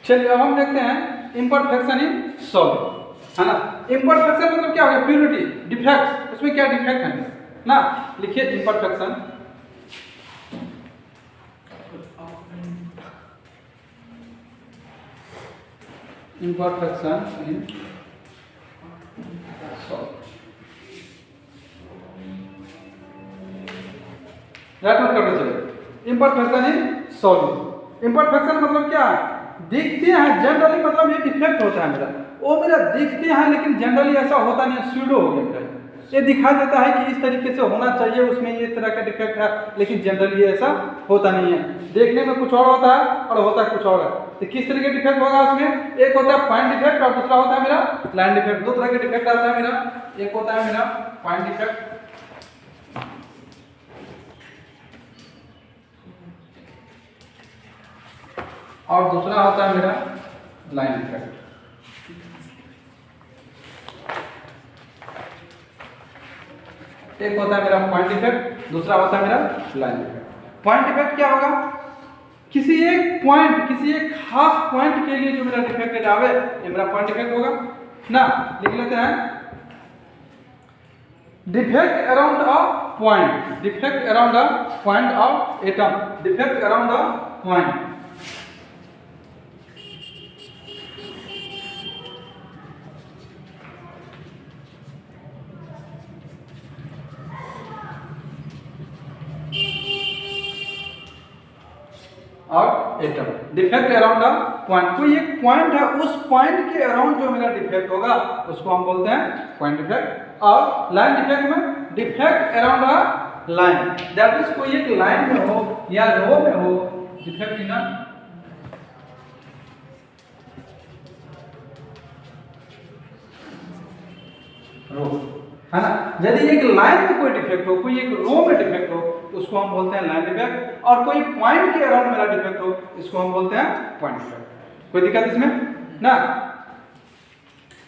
चलिए अब हम देखते हैं इम्परफेक्शन इन सॉलिड, है ना। इम्परफेक्शन मतलब क्या हो गया, प्योरिटी, डिफेक्ट, उसमें क्या डिफेक्ट है ना। लिखिए imperfection, imperfection in solid, right note करते चलिए। इम्परफेक्शन इन सॉलिड, इम्परफेक्शन मतलब क्या है, दिखते हैं जनरली, मतलब ये डिफेक्ट होता है मेरा, वो मेरा दिखते हैं लेकिन जनरली ऐसा होता नहीं है, स्यूडो हो गया मेरा, ये दिखा देता है कि इस तरीके से होना चाहिए, उसमें ये तरह का डिफेक्ट है, लेकिन जनरली ऐसा होता नहीं है, देखने में कुछ और होता है और होता कुछ और है। तो किस तरह के डिफेक्ट होगा उसमें, एक होता है पॉइंट डिफेक्ट और दूसरा होता है मेरा लाइन डिफेक्ट। दो तरह के डिफेक्ट आता है मेरा, एक होता है मेरा पॉइंट डिफेक्ट और दूसरा होता है मेरा लाइन डिफेक्ट। एक होता है मेरा पॉइंट डिफेक्ट, दूसरा होता है मेरा लाइन डिफेक्ट। पॉइंट डिफेक्ट क्या होगा, किसी एक पॉइंट, किसी एक खास पॉइंट के लिए जो मेरा डिफेक्ट आवे, ये मेरा पॉइंट डिफेक्ट होगा ना। लिख लेते हैं, defect around a point, defect around a point of atom, defect around a point. और atom, defect around a point, कोई एक पॉइंट है, उस पॉइंट के अराउंड जो मेरा डिफेक्ट होगा उसको हम बोलते हैं पॉइंट डिफेक्ट। और लाइन डिफेक्ट में defect around a line, that means कोई एक लाइन में हो या रो में हो, डिफेक्ट इन अ रो, है ना। यदि एक लाइन में कोई डिफेक्ट हो, कोई एक रो में डिफेक्ट हो, तो उसको हम बोलते हैं लाइन डिफेक्ट, और कोई पॉइंट के अराउंड मेरा डिफेक्ट हो, इसको हम बोलते हैं पॉइंट डिफेक्ट। कोई दिक्कत इसमें ना।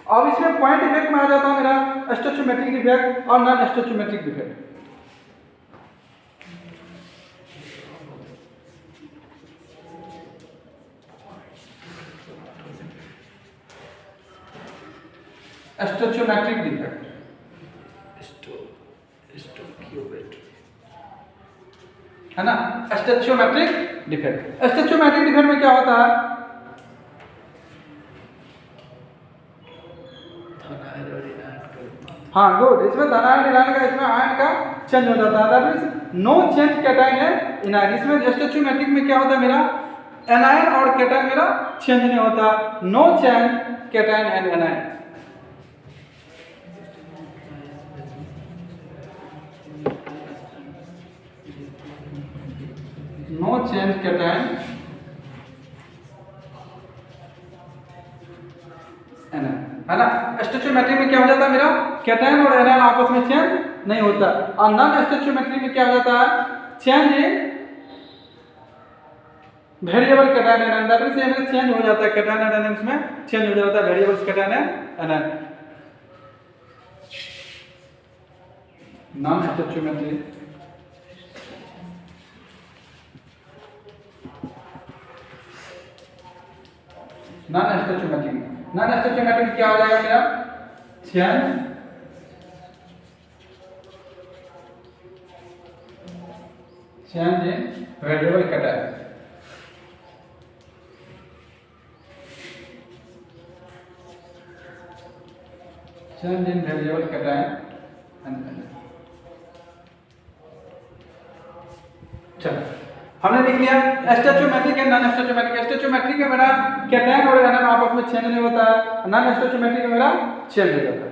अब इसमें पॉइंट डिफेक्ट में आ जाता है मेरा स्टोचियोमेट्रिक डिफेक्ट और नॉन स्टोचियोमेट्रिक डिफेक्ट। स्टोचियोमेट्रिक डिफेक्ट, है ना, स्टोचियोमेट्रिक डिफेक्ट। स्टोचियोमेट्रिक डिफेक्ट में क्या होता है, हाँ गुड, इसमें धन आयन इनायन का, इसमें आयन का चेंज हो जाता है, that means no change cation है इनायन। इसमें स्टोचियोमेट्रिक में क्या होता है मेरा, एनायन और कैटायन मेरा चेंज नहीं होता, no change cation and anion. No change cation anion, है ना। स्टोचियोमेट्री में क्या हो जाता है मेरा, कैटायन और एनायन आपस में चेंज नहीं होता, और नॉन स्टोचियोमेट्री में क्या हो जाता है, change in variable cation anion, that means change हो जाता है, कैटायन और एनायन में चेंज हो जाता है, variables cation anion. Non stoichiometry, non stoichiometric, non stoichiometric क्या हो जाएगा मेरा, change change in variable cation, change in variable cation. चलो हमने लिख लिया स्टोचियोमेट्रिक एंड नॉन स्टोचियोमेट्रिक। स्टोचियोमेट्रिक में मेरा कैटायन और एनायन आपस में चेंज नहीं होता है, नॉन स्टोचियोमेट्रिक में मेरा चेंज हो जाता है।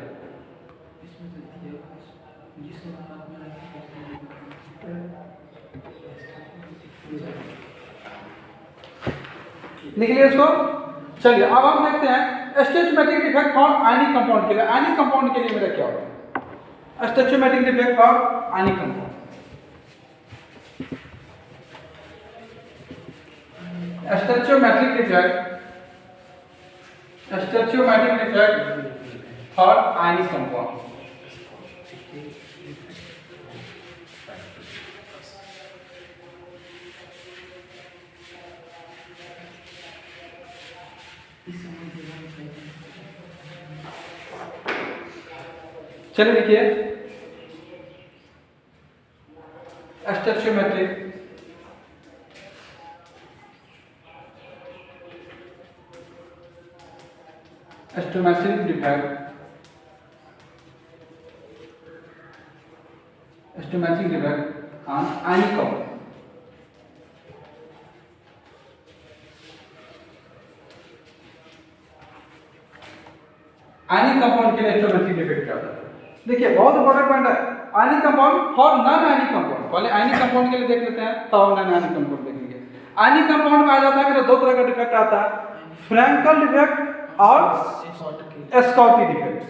लिख लिया इसको। चलिए अब हम देखते हैं स्टोचियोमेट्रिक डिफेक्ट फॉर आयनिक कंपाउंड के लिए। आयनिक कंपाउंड के लिए मेरा क्या होता है, stoichiometric defect for ionic compound. Stoichiometric defect, stoichiometric defect for ionic compound. चलिए लिखिए stoichiometric stoichiometric defect on ionic compound. Ionic compound के लिए स्टोइचियोमेट्रिक डिफेक्ट क्या होता है? देखिए बहुत इंपॉर्टेंट पॉइंट है। Ionic compound for non ionic compound, पहले आयनिक कंपाउंड के लिए देख लेते हैं तब हम नॉन आयनिक कंपाउंड देखेंगे। आयनिक कंपाउंड में आ जाता है मेरा दो तरह का डिफेक्ट आता है, फ्रैंकल डिफेक्ट और एस्कॉर्टी डिफेक्ट।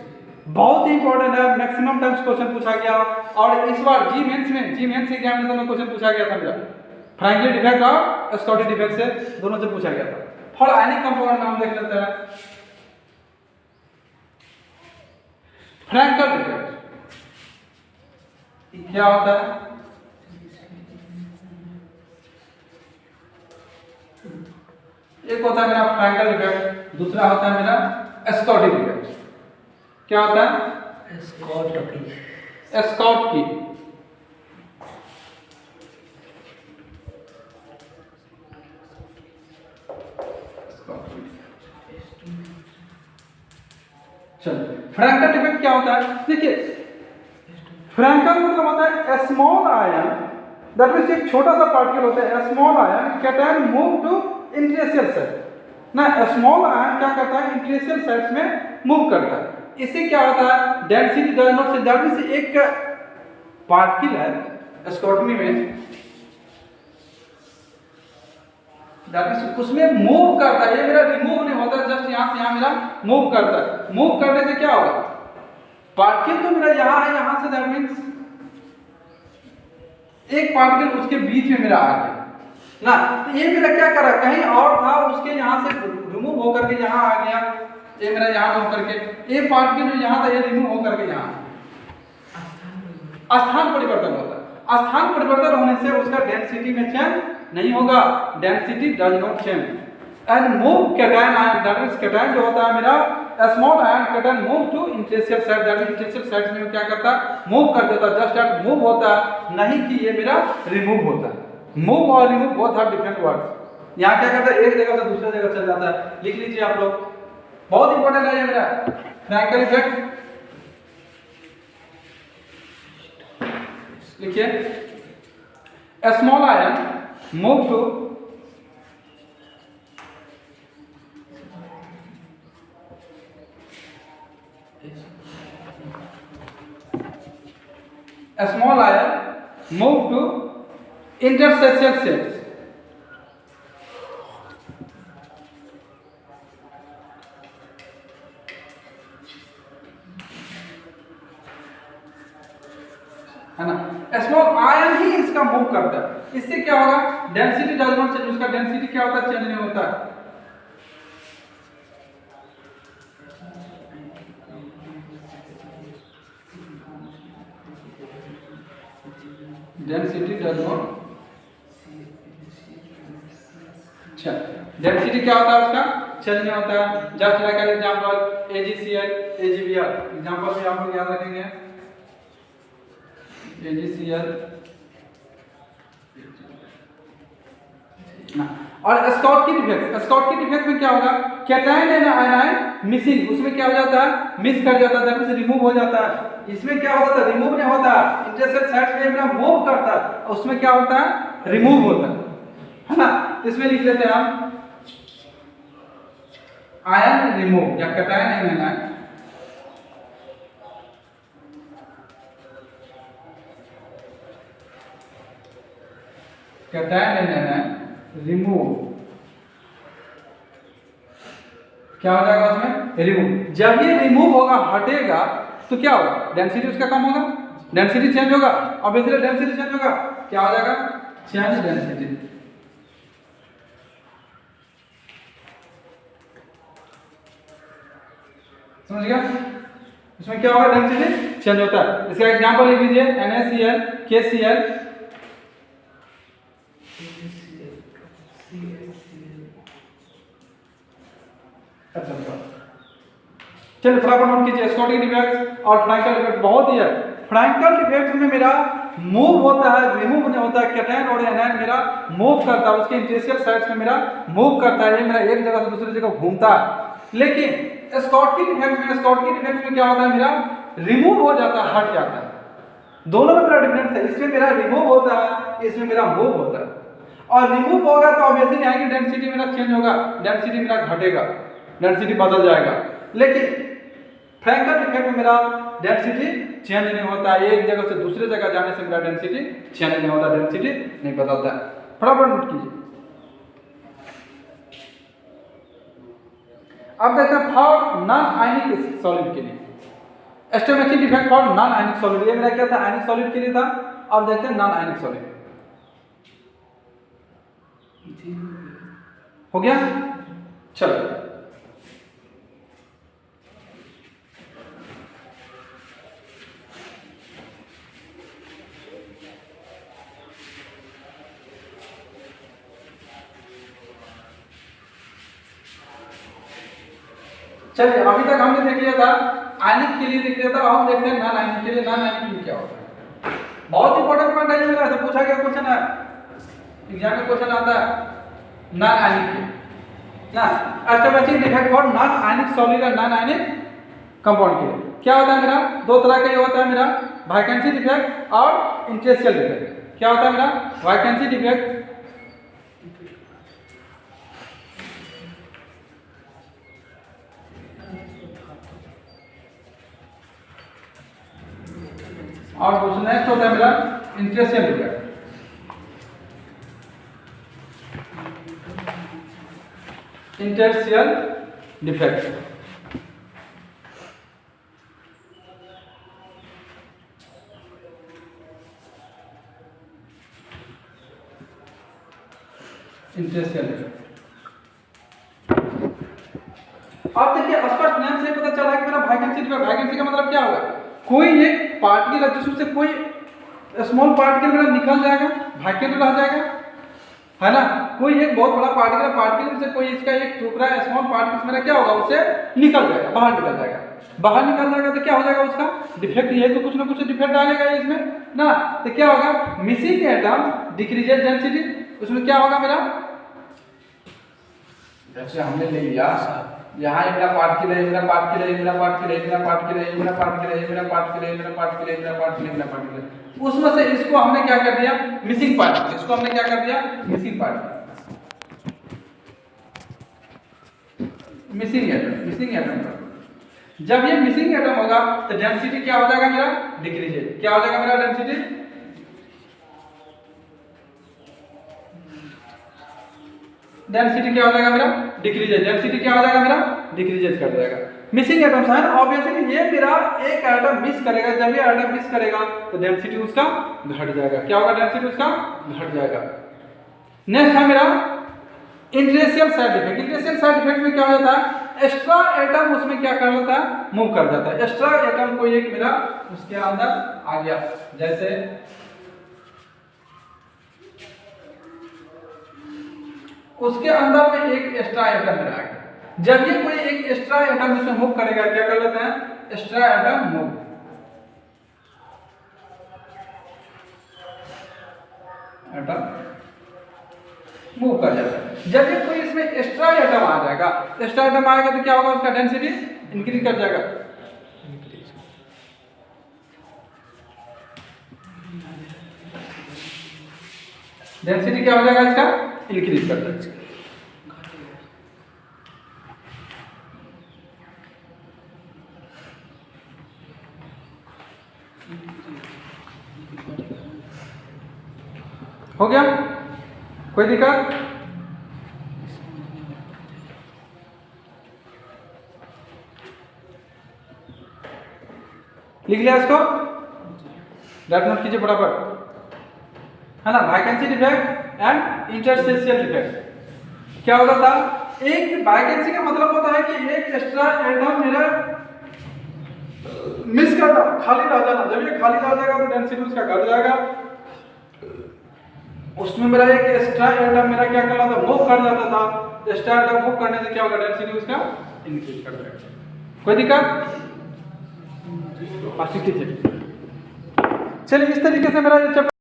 बहुत ही इंपॉर्टेंट है, मैक्सिमम टाइम्स क्वेश्चन पूछा गया और इस बार जी मेंस एग्जामिनेशन में क्वेश्चन पूछा गया था मेरा फ्रैंकल डिफेक्ट और एस्कॉर्टी डिफेक्ट से, दोनों से पूछा गया था। फॉर आयनिक कंपाउंड में हम देख लेते हैं फ्रैंकल डिफेक्ट क्या होता है? एक होता है मेरा फ्रैंकल डिफेक्ट, दूसरा होता है मेरा एस्कॉर्टी डिफेक्ट। क्या होता है? एस्कॉर्ट की। चलिए फ्रैंकल डिफेक्ट क्या होता है? देखिए फ्रैंकल मतलब होता है स्मॉल आयन, दैट मींस एक छोटा सा पार्टिकल होता है small ion cation move to interstitial site ना। स्मॉल आयन क्या करता है? इंटरस्टिशियल साइट्स में मूव करता है। इससे क्या होता है? Density does not change, that means एक पार्टिकल है स्कॉटमी में, दैट मींस उसमें मूव करता है, ये मेरा रिमूव नहीं होता, जस्ट यहां से यहां मेरा मूव करता है। मूव करने से क्या होगा? पार्टिकल तो मेरा यहाँ है, यहाँ से दैट मींस एक पार्टिकल उसके बीच में मेरा आ गया ना, तो ये मेरा क्या करा? कहीं और था, उसके यहाँ से रिमूव होकर के यहाँ आ गया, ये मेरा यहाँ होकर के ये पार्टिकल जो यहाँ था ये रिमूव होकर के यहाँ। स्थान परिवर्तन होता है। स्थान परिवर्तन होने से उसका डेंसिटी में चेंज नहीं होगा, density does not change and move cation ion, that means cation जो होता है मेरा small ion cation move to interstitial site, that means interstitial site में क्या करता है? मूव कर देता, जस्ट दैट मूव होता है, नहीं कि ये मेरा रिमूव होता है। मूव और remove both are different words. यहाँ क्या करता है? एक जगह से दूसरे जगह चल जाता है। लिख लीजिए आप लोग, बहुत इंपॉर्टेंट है ये मेरा फ्रैंकल इफेक्ट। लिखिए small ion move to small ion move to interstitial cells. है ना, स्मॉल आयन ही इसका मूव करता है। इससे क्या होगा? डेंसिटी डज नॉट चेंज, उसका डेंसिटी क्या होता है? चेंज नहीं होता है। डेंसिटी डज नॉट, अच्छा डेंसिटी क्या होता है उसका? चेंज नहीं होता है। Just like an example AgCl AgBr, example भी आप लोग याद रखेंगे AgCl और एस्कॉर्ट की डिफेक्ट में क्या होगा? कैटायन एंड आयनाइन मिसिंग, उसमें क्या हो जाता है? मिस कर जाता है, दैट मींस रिमूव हो जाता है। इसमें क्या होता है? रिमूव नहीं होता, इंटरस्टिशियल साइट्स में मेरा मूव करता है, उसमें क्या होता है? रिमूव होता है ना। इसमें लिख लेते हैं हम आयन रिमूव या कैटायन एंड आयनाइन रिमूव। क्या हो जाएगा उसमें? रिमूव। जब ये रिमूव होगा, हटेगा, तो क्या होगा? डेंसिटी उसका कम होगा, डेंसिटी चेंज होगा, ऑब्वियसली डेंसिटी चेंज होगा, क्या हो जाएगा? Change density. समझ गया? इसमें क्या होगा? डेंसिटी चेंज होता है। इसका एग्जांपल लिख लीजिए NaCl KCl चलिए फटाफट नोट कीजिए, स्कॉटिक डिफेक्ट्स और फ्रैंकल डिफेक्ट बहुत ही है। फ्रैंकल डिफेक्ट में मेरा मूव होता है, रिमूव नहीं होता है, कैटायन और एनायन मेरा मूव करता है, उसके इंटरस्टिशियल साइट्स में मेरा मूव करता है, ये मेरा एक जगह से दूसरी जगह घूमता है। लेकिन स्कॉटिक डिफेक्ट में क्या होता है, मेरा रिमूव हो जाता है, हट जाता है। दोनों में मेरा डिफरेंस है, इसमें मेरा रिमूव होता है, इसमें मेरा मूव होता है। और रिमूव होगा तो ऑब्वियसली यहाँ की डेंसिटी मेरा चेंज होगा, डेंसिटी मेरा घटेगा, डेंसिटी बदल जाएगा। लेकिन फ्रैंकल डिफेक्ट में मेरा डेंसिटी चेंज नहीं होता है, एक जगह से दूसरे जगह जाने से मेरा डेंसिटी चेंज नहीं होता, डेंसिटी नहीं बदलता है। फटाफट नोट कीजिए। अब देखते हैं फॉर नॉन आयनिक सॉलिड के लिए, stoichiometric defect for non ionic solid. ये मेरा क्या था, आयनिक सॉलिड के लिए था। अब देखते हैं नॉन आयनिक सॉलिड। हो गया, चलो चलिए, अभी तक हमने देख लिया था आयनिक के लिए, देख लिया था। हम देखते हैं नॉन आयनिक के लिए। नॉन आयनिक में क्या होता है, बहुत इंपॉर्टेंट पॉइंट है मेरा, ऐसा पूछा गया क्वेश्चन है, एग्जाम में क्वेश्चन आता है नॉन आयनिक के ना। Stoichiometric defect for non ionic solid और नॉन आयनिक कंपाउंड के लिए क्या होता है मेरा, दो तरह का ये होता है मेरा, वैकेंसी डिफेक्ट और इंटरस्टिशियल डिफेक्ट। क्या होता है मेरा, वैकेंसी डिफेक्ट और दूसरा नेक्स्ट होता है मेरा interstitial defect. Interstitial defect interstitial defect. आप देखिए स्पष्ट नाम से पता चला कि मेरा वैकेंसी डिफेक्ट, वैकेंसी का मतलब क्या होगा, कोई एक पार्टिकल है जिसमें से कोई स्मॉल पार्टिकल मेरा निकल जाएगा, वैकेंट रह जाएगा, है ना। कोई एक बहुत बड़ा पार्टिकल में से कोई इसका एक टुकड़ा स्मॉल पार्टिकल मेरा क्या होगा, उससे निकल जाएगा, बाहर निकल जाएगा। बाहर निकल जाएगा तो क्या हो जाएगा, उसका डिफेक्ट ये तो कुछ ना कुछ डिफेक्ट डालेगा इसमें ना। तो क्या होगा, मिसिंग एटम डिक्रीजेज डेंसिटी, उसमें क्या होगा मेरा, जैसे हमने ले लिया यहाँ ये मेरा पार्टिकल है, मेरा पार्टिकल है, मेरा पार्टिकल है, मेरा पार्टिकल है, मेरा पार्टिकल है, मेरा पार्टिकल है, मेरा पार्टिकल है, मेरा पार्टिकल है, मेरा पार्टिकल है, उसमें से इसको हमने क्या कर दिया, मिसिंग पार्टिकल, इसको हमने क्या कर दिया, मिसिंग पार्टिकल, मिसिंग एटम। जब ये मिसिंग एटम होगा तो डेंसिटी क्या हो जाएगा मेरा, डिक्रीजेज। क्या हो जाएगा मेरा डेंसिटी, डेंसिटी क्या हो जाएगा मेरा, डिक्रीजेज। डेंसिटी क्या हो जाएगा मेरा, डिक्रीजेज कर जाएगा। मिसिंग एटम्स है ना, ऑब्वियसली ये मेरा एक एटम मिस करेगा, जब ये एटम मिस करेगा तो डेंसिटी उसका घट जाएगा। क्या होगा, डेंसिटी उसका घट जाएगा। नेक्स्ट है मेरा interstitial side effect. Interstitial side effect में क्या हो जाता है, एक्स्ट्रा एटम उसमें क्या कर लेता है, मूव कर जाता है। एक्स्ट्रा एटम कोई एक मेरा उसके अंदर आ गया, जैसे उसके अंदर में एक एक्स्ट्रा एटम मेरा आ गया। जब ये कोई एक एक्स्ट्रा एटम इसमें मूव करेगा, क्या कर लेते हैं, extra atom move, atom move कर जाता है। जब ये कोई इसमें एक्स्ट्रा एटम आ जाएगा, एक्स्ट्रा एटम आएगा तो क्या होगा, उसका डेंसिटी इंक्रीज कर जाएगा। डेंसिटी क्या हो जाएगा, इसका इंक्रीज कर जाएगा। हो गया, कोई दिक्कत, लिख लिया इसको, डाट नोट कीजिए फटाफट, है ना। Vacancy defect and interstitial defect क्या होता था, एक वैकेंसी का मतलब होता है कि एक एक्स्ट्रा एटम मेरा मिस करना, खाली रह जाना। जब ये खाली रह जाएगा तो डेंसिटी उसका घट जाएगा, उसमें मेरा एक एक्स्ट्रा एटम मेरा क्या कर रहा था, मूव कर जाता था। एक्स्ट्रा एटम मूव करने से क्या होगा, डेंसिटी उसका इंक्रीज कर देगा। कोई दिक्कत? हाँ, कीजिए। चलिए, इस तरीके से मेरा ये चैप्टर